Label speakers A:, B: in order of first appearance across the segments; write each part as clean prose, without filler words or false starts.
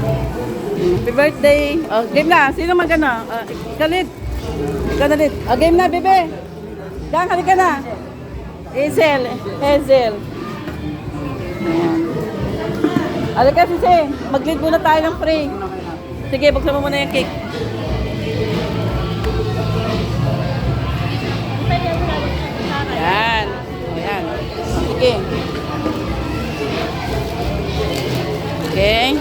A: Happy birthday. Oh, game na. Sino man gana? Kalit. Kalit. Oh, game na, bebe. Diyan, halika na. Hazel. Hazel. Halika, Sisi. Mag-lead muna tayo ng free. Sige, buksan mo muna yung cake. Yan. Ayan. Sige. Okay.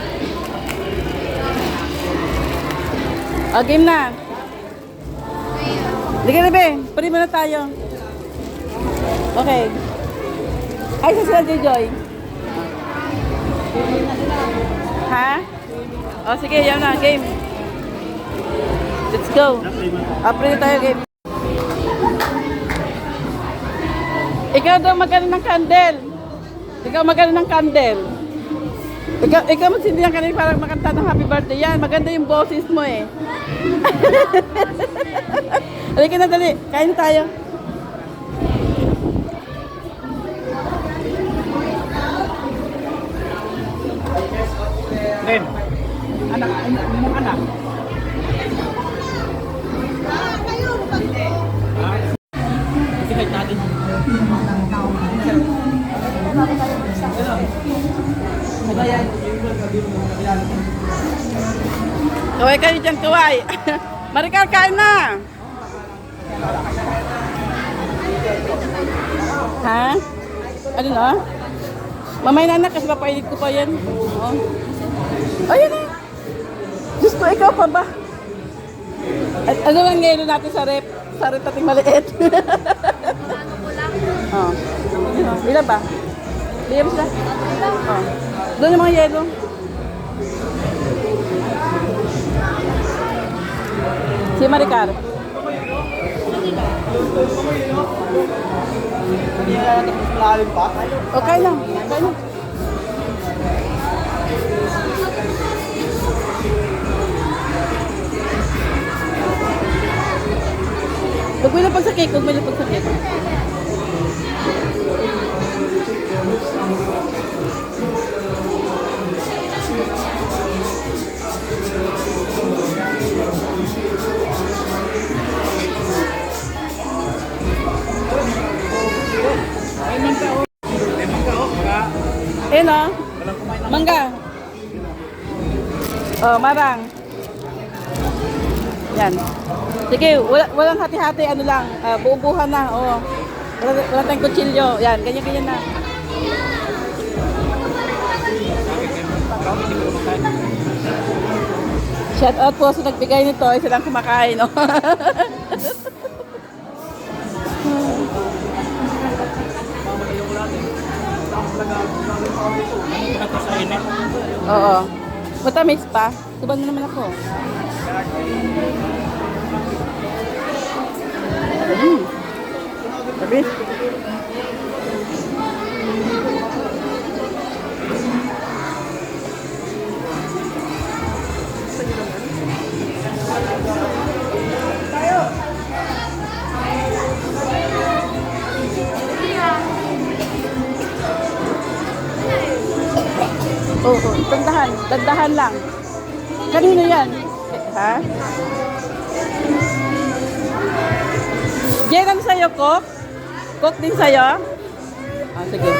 A: O, game na. Liga na, be. Pari muna tayo. Okay. Ay, sa sila, Joy. Ha? O, sige, yan na. Game. Let's go. Pari tayo, game. Ikaw daw magano ng candle. Ikaw magano ng candle. Ikaw magsindi ng candle para makanta ng happy birthday. Yan, maganda yung boses mo eh. Halika na, dali. Kain tayo.
B: Ren, anak, anak. Kasi kahit natin.
A: Kaway kayo dyan, kaway. Maricar, kain na. Ha? Ano na? Mamay na anak, kasi papainit ko pa yan. Oh. Ayun na. Diyos ko, ikaw pa ba? At ano lang ngayon natin sa rep? Sa rep natin maliit. Oh. Ilan ba? Bigyan mo sila? Oh. Doon yung mga yelo. Si Maricar. Okay lang. Okay lang. Huwag mo na pagsakit. Huwag mo na pagsakit. Eh no? Mangga. Oh, marang. Yan. Sige, walang hati-hati, ano lang, buubuhan na. Oh. Wala tayong kutsilyo. Yan, ganyan-ganyan na. Shout out po sa nagbigay nito, ay silang kumakain, no? Oo. Matamis pa. Tuban mo naman ako. Tabi. Oo, dandahan lang. Kanino yan? Ha? Jen, ano sa'yo, Coke? Coke din sa'yo? Ah, sige.